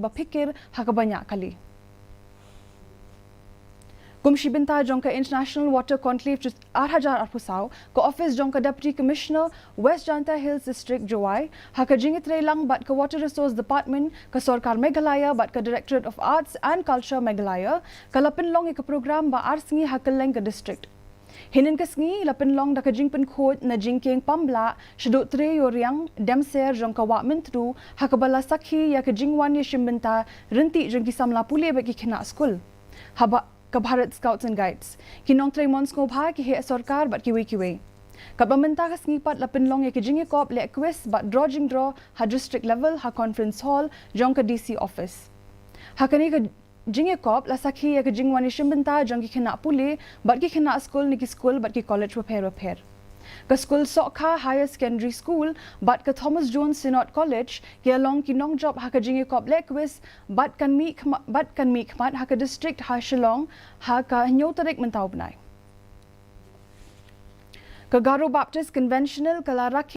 berpikir hak banyak kali. Kumshi Bynta Jong ka International Water Conclave 2024 ka office Jong ka Deputy Commissioner West Janta Hills District Jowai hak jingit reilang bat ka Water Resource Department ka Sarkar Meghalaya bat ka Directorate of Arts and Culture Meghalaya ka Pynlong ka program ba Sngi hak leng ka district. Hinin ka Sngi Pynlong da ka jingpen khod na jingkeng pambla shadut tre yoryang demser Jong ka wa mentru hak bala sakhi ya ka jingwan ya shimbenta renti jong ki samla pule ba ki khina school. Haba ka Bharat Scouts and Guides. Kinong Tremons ko bha ki he sarkar bat kiwi. Ka pamenta ka Sngipat Pynlong ya ki jingi kop le quiz bat drawing draw ha district level ha conference hall Jong ka DC office. Ha kani ka jingi kop la sakhi ya ka jingwani shimbenta Jong ki khina pule bat ki khina school ni ki school bat ki college repair. Ka school Sokha Higher Secondary School bat ka Thomas Jones Synod College ki along ki nong job ha ka jingi kop le quiz bat kan mi khmat ha ka district ha Shillong ha ka nyotarik mentau benai. Ka Garo Baptist Conventional ka la